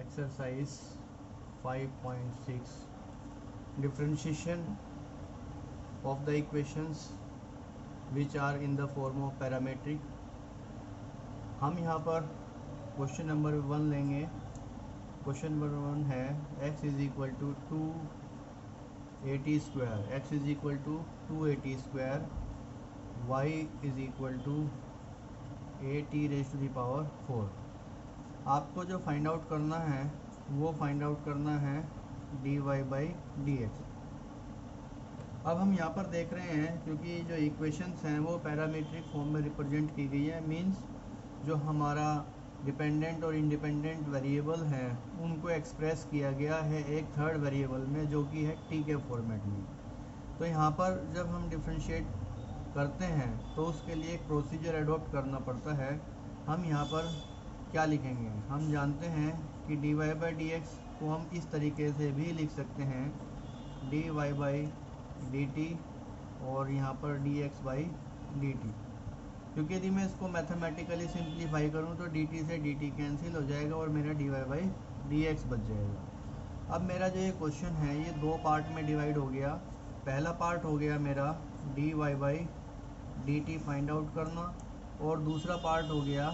Exercise 5.6 differentiation of the equations which are in the form of parametric। हम यहाँ पर question number 1 लेंगे। Question number 1 है x is equal to 280 square, x is equal to 280 square, y is equal to 80 raise to the power 4। आपको जो find out करना है वो फाइंड आउट करना है dy बाई dx। अब हम यहाँ पर देख रहे हैं क्योंकि जो इक्वेशंस हैं वो पैरामीट्रिक फॉर्म में रिप्रेजेंट की गई है, मींस जो हमारा डिपेंडेंट और इंडिपेंडेंट वेरिएबल हैं उनको एक्सप्रेस किया गया है एक थर्ड वेरिएबल में जो कि है t के फॉर्मेट में। तो यहाँ पर जब हम डिफ्रेंशिएट करते हैं तो उसके लिए एक प्रोसीजर अडॉप्ट करना पड़ता है। हम यहाँ पर क्या लिखेंगे, हम जानते हैं कि dy बाई dx को हम इस तरीके से भी लिख सकते हैं dy बाई dt और यहाँ पर dx बाई dt, क्योंकि यदि मैं इसको मैथमेटिकली सिंप्लीफाई करूँ तो dt से dt कैंसिल हो जाएगा और मेरा dy बाई dx बच जाएगा। अब मेरा जो ये क्वेश्चन है ये दो पार्ट में डिवाइड हो गया। पहला पार्ट हो गया मेरा dy by dt find out करना और दूसरा पार्ट हो गया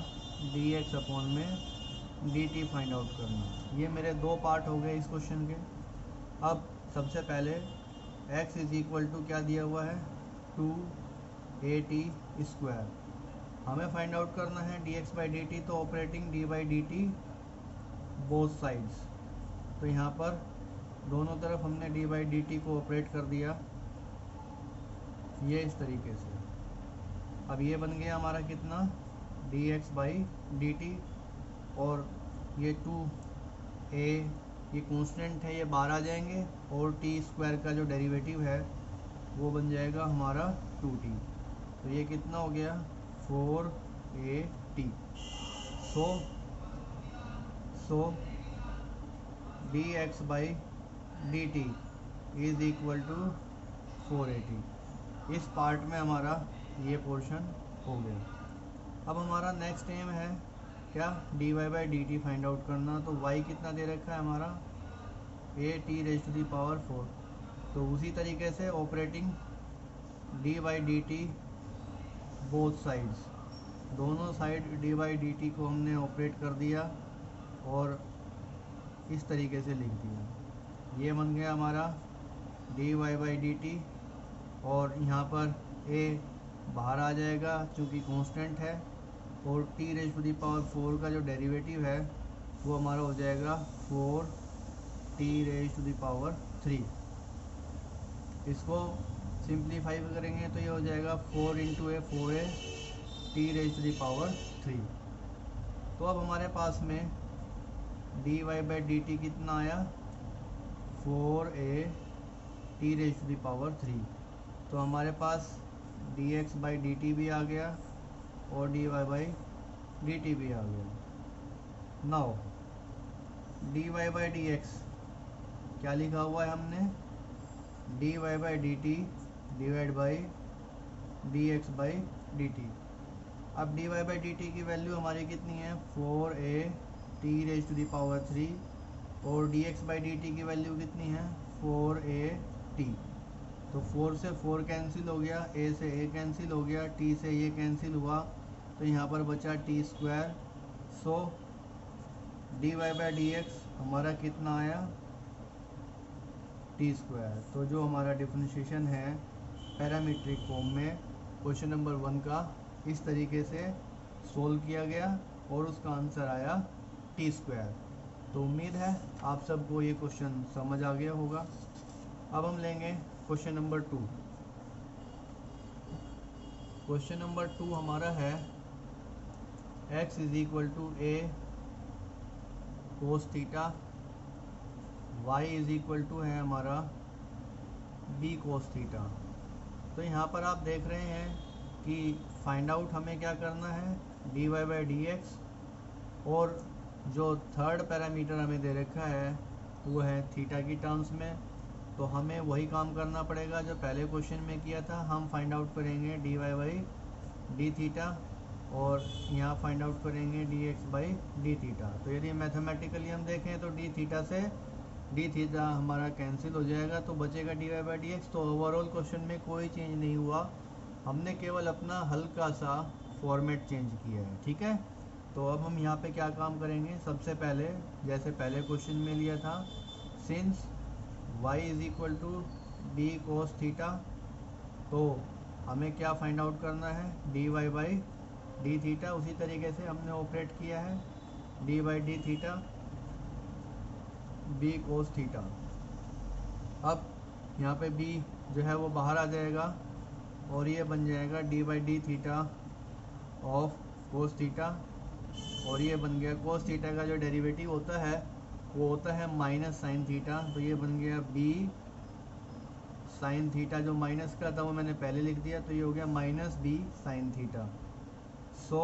dx अपॉन में dt फाइंड आउट करना। ये मेरे दो पार्ट हो गए इस क्वेश्चन के। अब सबसे पहले x इज इक्वल टू क्या दिया हुआ है 280 स्क्वायर, हमें फाइंड आउट करना है dx बाई dt, तो operating d by dt both sides. तो यहाँ पर दोनों तरफ हमने d बाई dt को ऑपरेट कर दिया ये इस तरीके से। अब ये बन गया हमारा कितना dx बाई dt और ये 2a ये कांस्टेंट है, ये बाहर आ जाएंगे और t स्क्वायर का जो डेरिवेटिव है वो बन जाएगा हमारा 2t। तो ये कितना हो गया 4at। So dx by dt is equal to 480। इस पार्ट में हमारा ये पोर्शन हो गया। अब हमारा नेक्स्ट एम है क्या dy by dt find out करना। तो y कितना दे रखा है हमारा 80 रेज़ टू दी पावर 4। तो उसी तरीके से operating d by dt both sides, दोनों साइड d बाई dt को हमने ऑपरेट कर दिया और इस तरीके से लिख दिया। ये बन गया हमारा dy बाई dt और यहाँ पर a बाहर आ जाएगा क्योंकि कांस्टेंट है और t raise to the power 4 का जो डेरिवेटिव है वो हमारा हो जाएगा 4t rays to the power 3। इसको सिंप्लीफाई करेंगे तो ये हो जाएगा 4 into A 4a t raise to the power 3। तो अब हमारे पास में dy बाई dt कितना आया 4a t raise to the power 3। तो हमारे पास dx बाई dt भी आ गया और dy बाई dt भी आ गया। नाउ dy बाई dx क्या लिखा हुआ है हमने dy by dt divide by dx by dt। अब dy बाई dt की वैल्यू हमारी कितनी है 4a t raise to the power 3 और dx बाई dt की वैल्यू कितनी है 4a t। तो 4 से 4 कैंसिल हो गया, a से a कैंसिल हो गया, t से ये कैंसिल हुआ, तो यहाँ पर बचा t square. So dy by dx हमारा कितना आया t स्क्वायर। तो जो हमारा डिफरेंशिएशन है पैरामीट्रिक फॉर्म में क्वेश्चन नंबर 1 का इस तरीके से सोल्व किया गया और उसका आंसर आया t स्क्वायर। तो उम्मीद है आप सबको ये क्वेश्चन समझ आ गया होगा। अब हम लेंगे क्वेश्चन नंबर 2। क्वेश्चन नंबर 2 हमारा है x is equal to a cos theta, y is equal to है हमारा b कोस थीटा। तो यहाँ पर आप देख रहे हैं कि फाइंड आउट हमें क्या करना है dy बाई dx और जो थर्ड पैरामीटर हमें दे रखा है वो है थीटा की टर्म्स में। तो हमें वही काम करना पड़ेगा जो पहले क्वेश्चन में किया था। हम फाइंड आउट करेंगे dy बाई डी थीटा और यहाँ फाइंड आउट करेंगे d x by D theta. तो यदि मैथमेटिकली हम देखें तो डी थीटा से डी थीटा हमारा कैंसिल हो जाएगा, तो बचेगा d Y by D x. तो ओवरऑल क्वेश्चन में कोई चेंज नहीं हुआ, हमने केवल अपना हल्का सा फॉर्मेट चेंज किया है। ठीक है, तो अब हम यहाँ पे क्या काम करेंगे, सबसे पहले जैसे पहले क्वेश्चन में लिया था, since y is equal to d cos theta, तो हमें क्या फाइंड आउट करना है, d Y by D theta. उसी तरीके से हमने ऑपरेट किया है d by D theta b cos theta. अब यहाँ पे b जो है वो बाहर आ जाएगा और ये बन जाएगा D by D theta of cos theta, और ये बन गया कोस थीटा का जो डेरिवेटिव होता है वो होता है माइनस साइन थीटा। तो ये बन गया b साइन थीटा, जो माइनस का था वो मैंने पहले लिख दिया, तो ये हो गया minus b sine theta. So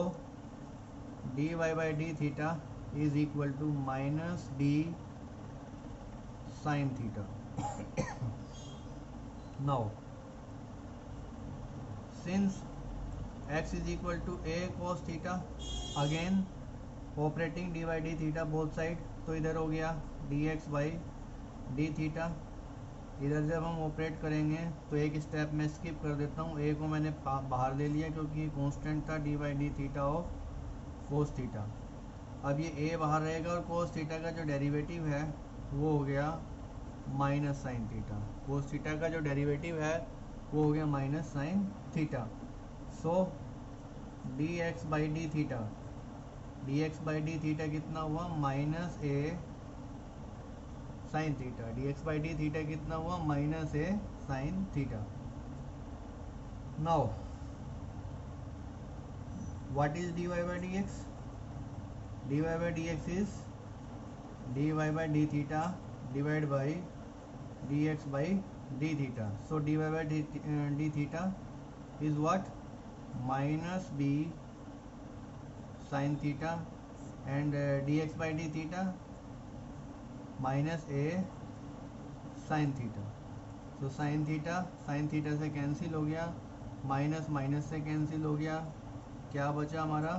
d Y by D theta is equal to minus b sine theta. Now since x is equal to a cos theta, again operating d by D theta both side, तो इधर हो गया d x by D theta. इधर जब हम operate करेंगे तो एक स्टेप मैं स्किप कर देता हूँ, a को मैंने बाहर ले लिया क्योंकि कांस्टेंट था D by D theta of cos theta. अब ये a बाहर रहेगा और कोस थीटा का जो डेरिवेटिव है वो हो गया minus sine theta. Cos theta का जो डेरिवेटिव है वो हो गया minus sine theta. So d x by D theta, d x by D theta कितना हुआ, minus a sine theta. D x by D theta कितना हुआ, minus a sine theta. Now what is d Y by D x, d Y by D x is d Y by D theta divide by D x by D theta. So d Y by D theta is what, minus b sin theta and dx by d theta minus a sin theta। तो sin theta से cancel हो गया, minus minus से cancel हो गया, क्या बचा हमारा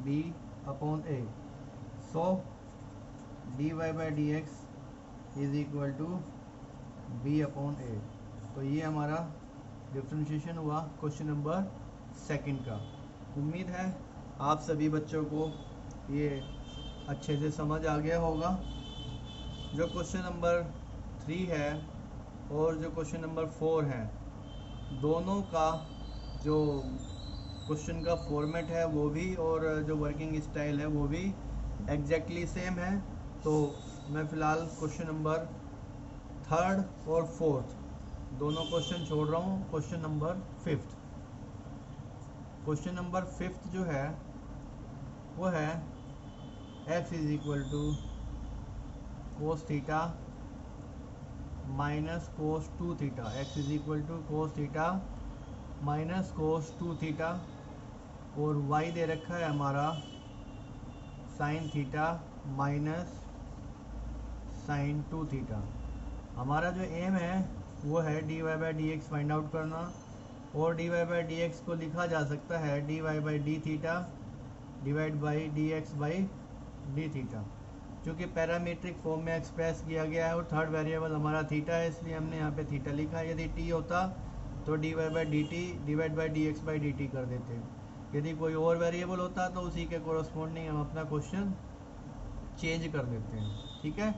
b अपॉन a। सो dy by dx is equal to b upon a। तो ये हमारा डिफ्रेंशिएशन हुआ क्वेश्चन नंबर सेकंड का। उम्मीद है आप सभी बच्चों को ये अच्छे से समझ आ गया होगा। जो क्वेश्चन नंबर 3 है और जो क्वेश्चन नंबर 4 है, दोनों का जो क्वेश्चन का फॉर्मेट है वो भी और जो वर्किंग स्टाइल है वो भी एग्जैक्टली सेम है। तो मैं फ़िलहाल क्वेश्चन नंबर 3 और 4 दोनों क्वेश्चन छोड़ रहा हूँ। क्वेश्चन नंबर 5, क्वेश्चन नंबर 5 जो है वो है x is equal to cos theta minus cos 2 theta. x is equal to cos theta minus cos 2 theta, और y दे रखा है हमारा sine theta minus sine 2 theta. हमारा जो एम है वो है d Y by D x find out करना, और D Y by D x को लिखा जा सकता है d Y by D theta divide by D x by D theta, क्योंकि पैरामीट्रिक फॉर्म में एक्सप्रेस किया गया है और थर्ड वेरिएबल हमारा थीटा है, इसलिए हमने यहाँ पे थीटा लिखा है। यदि टी होता तो D Y by d t divide by D x by d t कर देते। यदि कोई और वेरिएबल होता तो उसी के कोरस्पॉन्डिंग हम अपना क्वेश्चन चेंज कर देते हैं। ठीक है,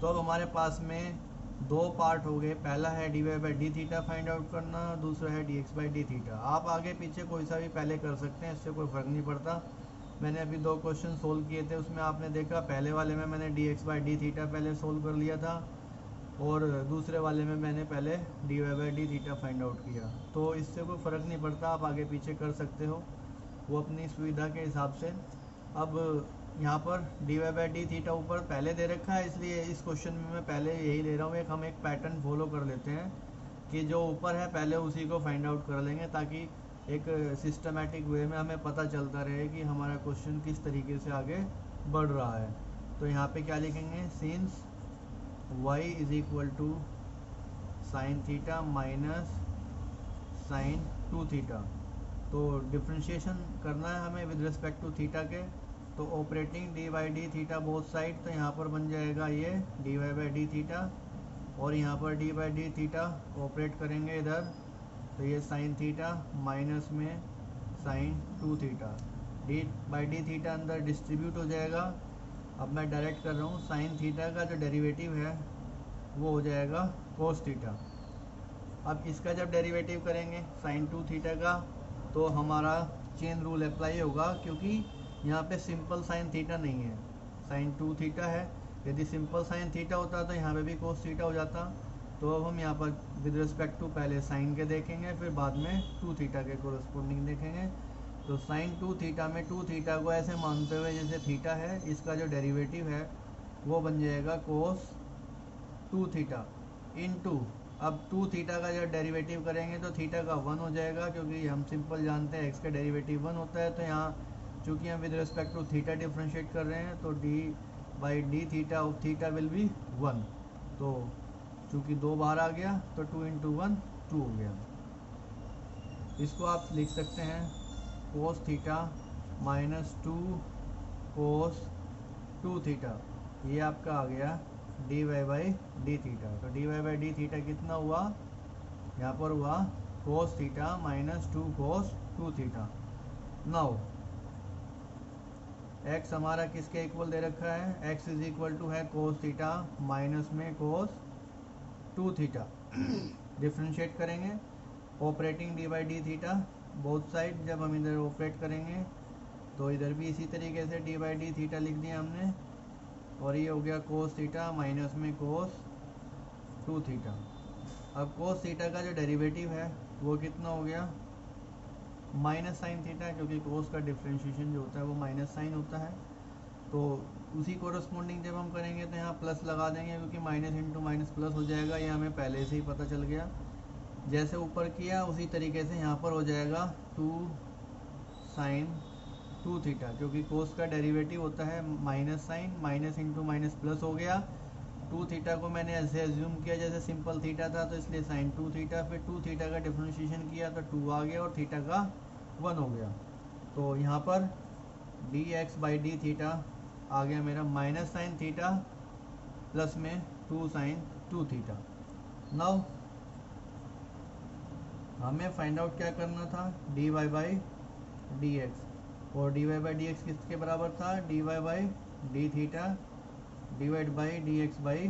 तो अब हमारे पास में दो पार्ट हो गए, पहला है d Y by D theta find out करना, दूसरा है d x by D theta. आप आगे पीछे कोई सा भी पहले कर सकते हैं, इससे कोई फ़र्क नहीं पड़ता। मैंने अभी 2 क्वेश्चन सोल्व किए थे, उसमें आपने देखा पहले वाले में मैंने d x by D theta पहले सोल्व कर लिया था, और दूसरे वाले में मैंने पहले d Y by D theta find out किया। तो इससे कोई फ़र्क नहीं पड़ता, आप आगे पीछे कर सकते हो, वो अपनी सुविधा के हिसाब से। अब यहाँ पर d Y by D theta ऊपर पहले दे रखा है, इसलिए इस क्वेश्चन में मैं पहले यही ले रहा हूँ। हम एक पैटर्न फॉलो कर लेते हैं कि जो ऊपर है पहले उसी को फाइंड आउट कर लेंगे, ताकि एक सिस्टमेटिक वे में हमें पता चलता रहे कि हमारा क्वेश्चन किस तरीके से आगे बढ़ रहा है। तो यहाँ पे क्या लिखेंगे, since y is equal to sine theta minus sine 2 theta, तो डिफ्रेंशिएशन करना है हमें विद रिस्पेक्ट टू थीटा के, तो operating d by D theta both side, तो यहाँ पर बन जाएगा ये d Y by D theta, और यहाँ पर d by D theta operate करेंगे इधर, तो ये साइन थीटा माइनस में sine 2 theta, d by D theta अंदर डिस्ट्रीब्यूट हो जाएगा। अब मैं डायरेक्ट कर रहा हूँ, साइन थीटा का जो डेरिवेटिव है वो हो जाएगा कोस थीटा। अब इसका जब डेरिवेटिव करेंगे साइन 2 थीटा का, तो हमारा चेन रूल अप्लाई होगा, क्योंकि यहाँ पे सिंपल साइन थीटा नहीं है, साइन 2 थीटा है। यदि सिंपल साइन थीटा होता तो यहाँ पे भी कोस थीटा हो जाता। तो अब हम यहाँ पर विद रिस्पेक्ट टू पहले साइन के देखेंगे, फिर बाद में 2 थीटा के कोरस्पोंडिंग देखेंगे। तो साइन 2 थीटा में 2 थीटा को ऐसे मानते हुए जैसे थीटा है, इसका जो डेरिवेटिव है वो बन जाएगा कोस 2 थीटा इनटू, अब 2 थीटा का जब डेरिवेटिव करेंगे तो थीटा का 1 हो जाएगा, क्योंकि हम सिंपल जानते हैं एक्स का डेरिवेटिव 1 होता है। तो यहाँ चूँकि हम with respect to theta differentiate कर रहे हैं, तो d by D theta of theta will be 1। तो चूँकि 2 बाहर आ गया तो 2 इंटू 1 2 हो गया। इसको आप लिख सकते हैं cos theta minus 2 cos 2 theta, ये आपका आ गया D Y by D theta. तो D Y by D theta कितना हुआ, यहाँ पर हुआ cos theta minus 2 cos 2 theta. Now X हमारा किसके इक्वल दे रखा है, एक्स इज इक्वल टू है कोस थीटा माइनस में कोस 2 थीटा। डिफ्रेंशिएट करेंगे operating d by D theta both side, जब हम इधर ऑपरेट करेंगे तो इधर भी इसी तरीके से डी बाई डी थीटा लिख दिया हमने, और ये हो गया कोस थीटा माइनस में कोस 2 थीटा। अब कोस थीटा का जो डेरिवेटिव है वो कितना हो गया, माइनस साइन थीटा, क्योंकि कोस का डिफ्रेंशिएशन जो होता है वो माइनस साइन होता है। तो उसी कोरस्पोंडिंग जब हम करेंगे तो यहाँ प्लस लगा देंगे, क्योंकि माइनस इंटू माइनस प्लस हो जाएगा, ये हमें पहले से ही पता चल गया। जैसे ऊपर किया उसी तरीके से यहाँ पर हो जाएगा 2 साइन 2 थीटा, क्योंकि कोस का डेरिवेटिव होता है minus sine, minus into minus plus हो गया। 2 थीटा को मैंने ऐसे एज्यूम किया जैसे सिंपल थीटा था, तो इसलिए साइन 2 थीटा, फिर 2 थीटा का डिफ्रेंशिएशन किया तो 2 आ गया और थीटा का 1 हो गया। तो यहाँ पर D x by D theta आ गया मेरा माइनस साइन थीटा प्लस में 2 साइन 2 थीटा। नाउ हमें फाइंड आउट क्या करना था, D Y by D X, और D Y by D X किसके बराबर था, D Y by D theta divide by D x by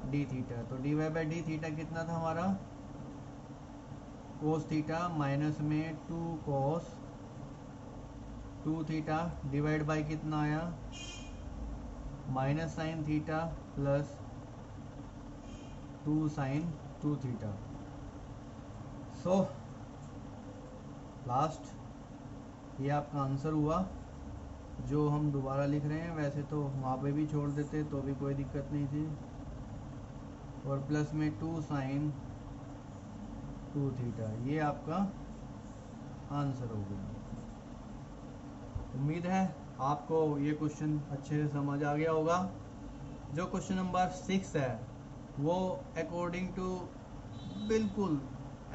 D theta. तो D Y by D theta कितना था हमारा, कोस थीटा माइनस में 2 कोस 2 थीटा डिवाइड बाई कितना आया, minus sine theta plus 2 sine 2 theta. So last ये आपका answer हुआ, जो हम दोबारा लिख रहे हैं। वैसे तो वहाँ पे भी छोड़ देते तो भी कोई दिक्कत नहीं थी, और प्लस में 2 साइन 2 थीटा, ये आपका आंसर हो गया। उम्मीद है आपको ये क्वेश्चन अच्छे से समझ आ गया होगा। जो क्वेश्चन नंबर 6 है वो अकॉर्डिंग टू बिल्कुल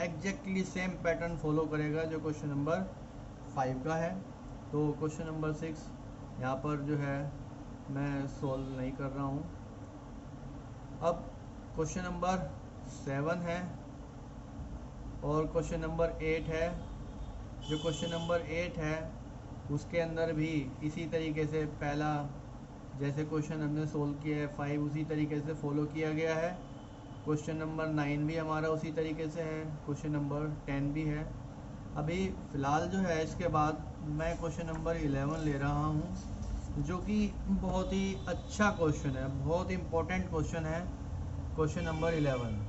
एग्जैक्टली सेम पैटर्न फॉलो करेगा जो क्वेश्चन नंबर 5 का है। तो क्वेश्चन नंबर 6 यहाँ पर जो है मैं सॉल्व नहीं कर रहा हूँ। अब क्वेश्चन नंबर 7 है और क्वेश्चन नंबर 8 है। जो क्वेश्चन नंबर 8 है उसके अंदर भी इसी तरीके से पहला जैसे क्वेश्चन हमने सोल्व किया है 5 उसी तरीके से फॉलो किया गया है। क्वेश्चन नंबर 9 भी हमारा उसी तरीके से है, क्वेश्चन नंबर 10 भी है। अभी फ़िलहाल जो है इसके बाद मैं क्वेश्चन नंबर 11 ले रहा हूँ, जो कि बहुत ही अच्छा क्वेश्चन है, बहुत इम्पोर्टेंट क्वेश्चन है। Question number 11,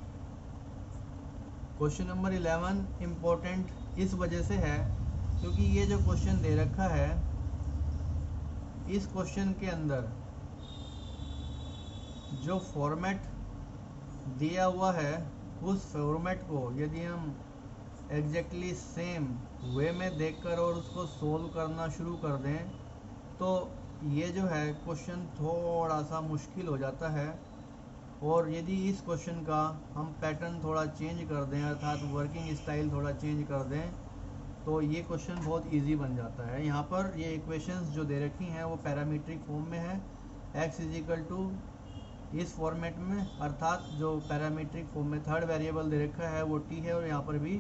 question number 11 important इस वजह से है क्योंकि ये जो क्वेश्चन दे रखा है, इस क्वेश्चन के अंदर जो फॉर्मेट दिया हुआ है उस फॉर्मेट को यदि हम एग्जैक्टली सेम वे में देखकर और उसको सोल्व करना शुरू कर दें तो ये जो है क्वेश्चन थोड़ा सा मुश्किल हो जाता है। और यदि इस क्वेश्चन का हम पैटर्न थोड़ा चेंज कर दें, अर्थात वर्किंग स्टाइल थोड़ा चेंज कर दें, तो ये क्वेश्चन बहुत इजी बन जाता है। यहाँ पर ये इक्वेशंस जो दे रखी हैं वो पैरामीट्रिक फॉर्म में है, x इज इक्वल टू इस फॉर्मेट में, अर्थात जो पैरामीट्रिक फॉर्म में थर्ड वेरिएबल दे रखा है वो t है और यहाँ पर भी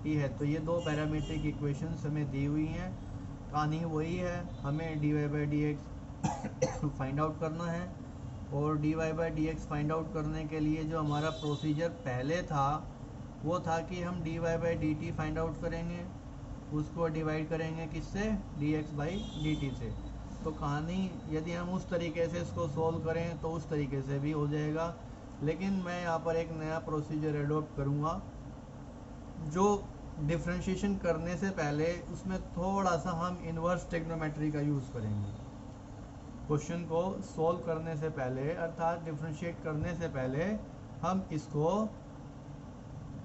t है। तो ये दो पैरामीट्रिक इक्वेशंस हमें दी हुई हैं, कहानी वही है, हमें dy by D x find out करना है। और dy by D x find out करने के लिए जो हमारा प्रोसीजर पहले था वो था कि हम dy by d T find out करेंगे, उसको डिवाइड करेंगे किससे, dx बाई dt से। तो कहानी यदि हम उस तरीके से इसको सॉल्व करें तो उस तरीके से भी हो जाएगा, लेकिन मैं यहाँ पर एक नया प्रोसीजर एडॉप्ट करूँगा जो डिफ्रेंशिएशन करने से पहले उसमें थोड़ा सा हम इन्वर्स ट्रिग्नोमेट्री का यूज़ करेंगे। क्वेश्चन को सॉल्व करने से पहले अर्थात डिफ्रेंशिएट करने से पहले हम इसको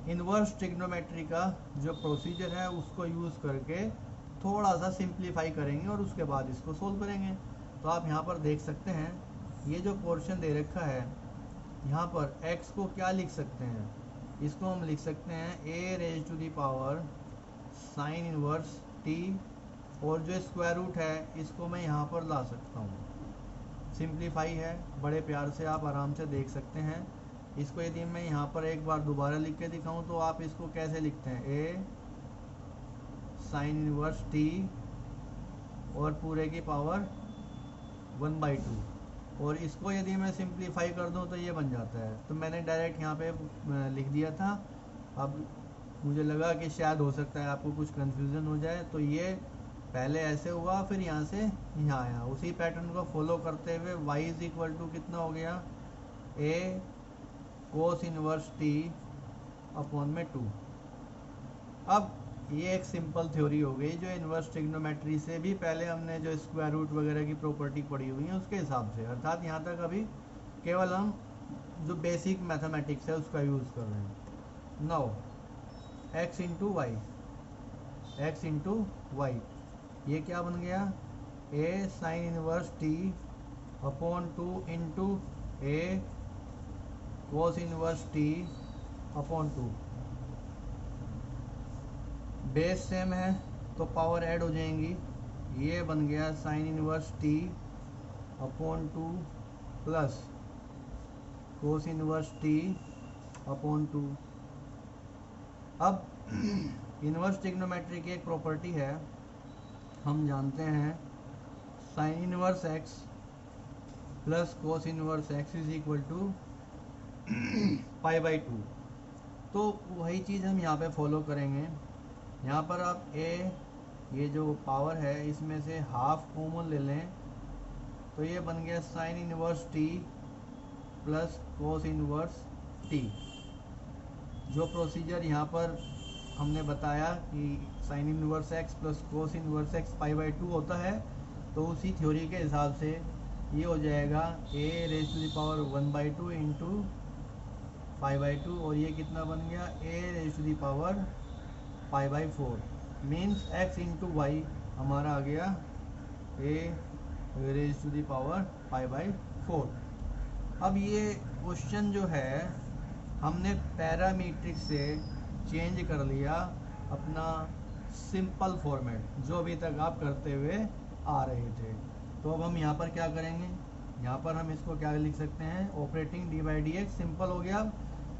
इन्वर्स ट्रिग्नोमेट्री का जो प्रोसीजर है उसको यूज़ करके थोड़ा सा सिंप्लीफाई करेंगे और उसके बाद इसको सोल्व करेंगे। तो आप यहाँ पर देख सकते हैं ये जो पोर्शन दे रखा है, यहाँ पर x को क्या लिख सकते हैं, इसको हम लिख सकते हैं a raise to the power sine inverse t, और जो स्क्वायर रूट है इसको मैं यहाँ पर ला सकता हूँ। सिंप्लीफाई है, बड़े प्यार से आप आराम से देख सकते हैं। इसको यदि मैं यहाँ पर एक बार दोबारा लिख के दिखाऊं तो आप इसको कैसे लिखते हैं, a साइन इनवर्स t और पूरे की पावर 1/2, और इसको यदि मैं सिंप्लीफाई कर दूं तो ये बन जाता है। तो मैंने डायरेक्ट यहाँ पे लिख दिया था। अब मुझे लगा कि शायद हो सकता है आपको कुछ कन्फ्यूज़न हो जाए, तो ये पहले ऐसे हुआ फिर यहाँ से यहाँ आया। उसी पैटर्न को फॉलो करते हुए y इज इक्वल टू कितना हो गया, a cos inverse t upon में 2। अब ये एक सिंपल थ्योरी हो गई जो इन्वर्स ट्रिग्नोमेट्री से भी पहले हमने जो स्क्वायर रूट वगैरह की प्रॉपर्टी पढ़ी हुई है उसके हिसाब से, अर्थात यहाँ तक अभी केवल हम जो बेसिक मैथमेटिक्स है उसका यूज़ कर रहे हैं। नाउ x इंटू वाई, ये क्या बन गया, a sign inverse t upon 2 into a cos inverse t upon 2। Base same है तो पावर ऐड हो जाएंगी, ये बन गया sign inverse t upon 2 plus cos inverse t upon 2। अब इनवर्स ट्रिग्नोमेट्री की एक प्रॉपर्टी है, हम जानते हैं sine inverse x plus cos inverse x is equal to π/2। तो वही चीज़ हम यहाँ पे फॉलो करेंगे। यहाँ पर आप ये जो पावर है इसमें से हाफ कॉमन ले लें तो ये बन गया sign inverse t plus cos inverse t। जो प्रोसीजर यहाँ पर हमने बताया कि sign inverse x plus cos inverse x π/2 होता है, तो उसी थ्योरी के हिसाब से ये हो जाएगा a raise to the power 1/2 into π/2, और ये कितना बन गया a raise to the power π/4 means x into Y हमारा आ गया a raise to the power π/4। अब ये क्वेश्चन जो है हमने पैरामीट्रिक से चेंज कर लिया अपना सिंपल फॉर्मेट जो अभी तक आप करते हुए आ रहे थे। तो अब हम यहाँ पर क्या करेंगे, यहाँ पर हम इसको क्या लिख सकते हैं, operating d by D x simple हो गया।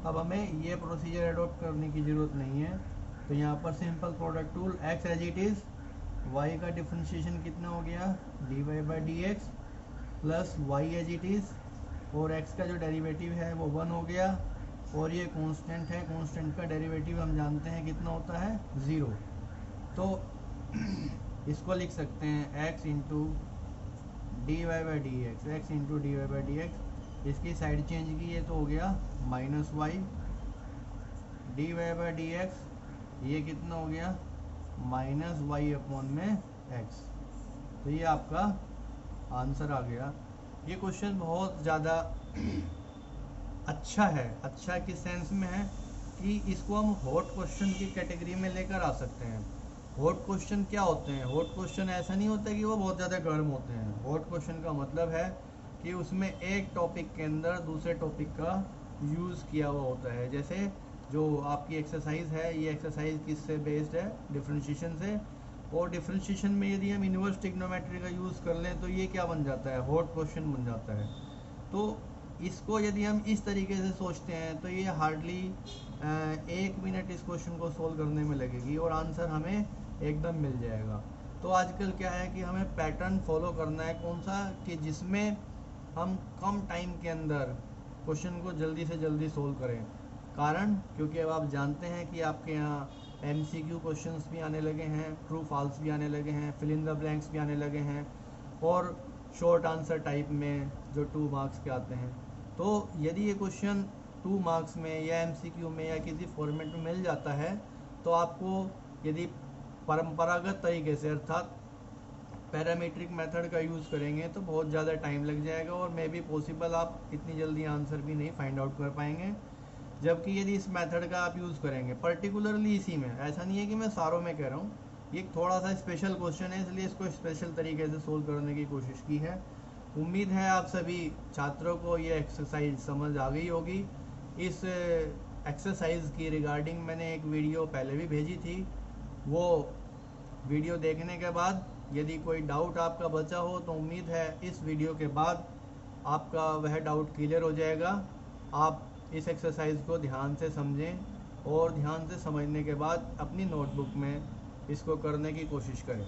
अब हमें ये प्रोसीजर एडॉप्ट करने की ज़रूरत नहीं है। तो यहाँ पर simple product tool x as it is, y का डिफ्रेंशिएशन कितना हो गया D Y by D x plus y as it is, और x का जो डेरिवेटिव है वो 1 हो गया, और ये कांस्टेंट है, कांस्टेंट का डेरिवेटिव हम जानते हैं कितना होता है 0। तो इसको लिख सकते हैं x into d Y by D x, x into d Y by D x, इसकी साइड चेंज की है तो हो गया minus y d Y by D x, ये कितना हो गया माइनस वाई अपॉन में एक्स। तो ये आपका आंसर आ गया। ये क्वेश्चन बहुत ज़्यादा अच्छा है, अच्छा किस सेंस में है कि इसको हम हॉट क्वेश्चन की कैटेगरी में लेकर आ सकते हैं। हॉट क्वेश्चन क्या होते हैं, हॉट क्वेश्चन ऐसा नहीं होता कि वो बहुत ज़्यादा गर्म होते हैं। हॉट क्वेश्चन का मतलब है कि उसमें एक टॉपिक के अंदर दूसरे टॉपिक का यूज़ किया हुआ होता है। जैसे जो आपकी एक्सरसाइज है, ये एक्सरसाइज किससे बेस्ड है, डिफरेंशिएशन से। और डिफरेंशिएशन में यदि हम इन्वर्स ट्रिग्नोमेट्री का यूज़ कर लें तो ये क्या बन जाता है, हॉट क्वेश्चन बन जाता है। तो इसको यदि हम इस तरीके से सोचते हैं तो ये हार्डली 1 मिनट इस क्वेश्चन को सोल्व करने में लगेगी और आंसर हमें एकदम मिल जाएगा। तो आजकल क्या है कि हमें पैटर्न फॉलो करना है, कौन सा, कि जिसमें हम कम टाइम के अंदर क्वेश्चन को जल्दी से जल्दी सोल्व करें। कारण क्योंकि अब आप जानते हैं कि आपके यहाँ MCQ क्वेश्चंस भी आने लगे हैं, ट्रू फॉल्स भी आने लगे हैं, फिल इन द ब्लैंक्स भी आने लगे हैं, और शॉर्ट आंसर टाइप में जो 2 मार्क्स के आते हैं। तो यदि ये क्वेश्चन 2 मार्क्स में या MCQ में या किसी फॉर्मेट में मिल जाता है तो आपको यदि परंपरागत तरीके से अर्थात पैरामीट्रिक मेथड का यूज़ करेंगे तो बहुत ज़्यादा टाइम लग जाएगा और मे बी पॉसिबल आप इतनी जल्दी आंसर भी नहीं फाइंड आउट कर पाएंगे। जबकि यदि इस मेथड का आप यूज़ करेंगे पर्टिकुलरली इसी में, ऐसा नहीं है कि मैं सारों में कह रहा हूँ, ये थोड़ा सा स्पेशल क्वेश्चन है इसलिए इसको स्पेशल तरीके से सोल्व करने की कोशिश की है। उम्मीद है आप सभी छात्रों को ये एक्सरसाइज समझ आ गई होगी। इस एक्सरसाइज की रिगार्डिंग मैंने एक वीडियो पहले भी भेजी थी, वो वीडियो देखने के बाद यदि कोई डाउट आपका बचा हो तो उम्मीद है इस वीडियो के बाद आपका वह डाउट क्लियर हो जाएगा। आप इस एक्सरसाइज को ध्यान से समझें और ध्यान से समझने के बाद अपनी नोटबुक में इसको करने की कोशिश करें।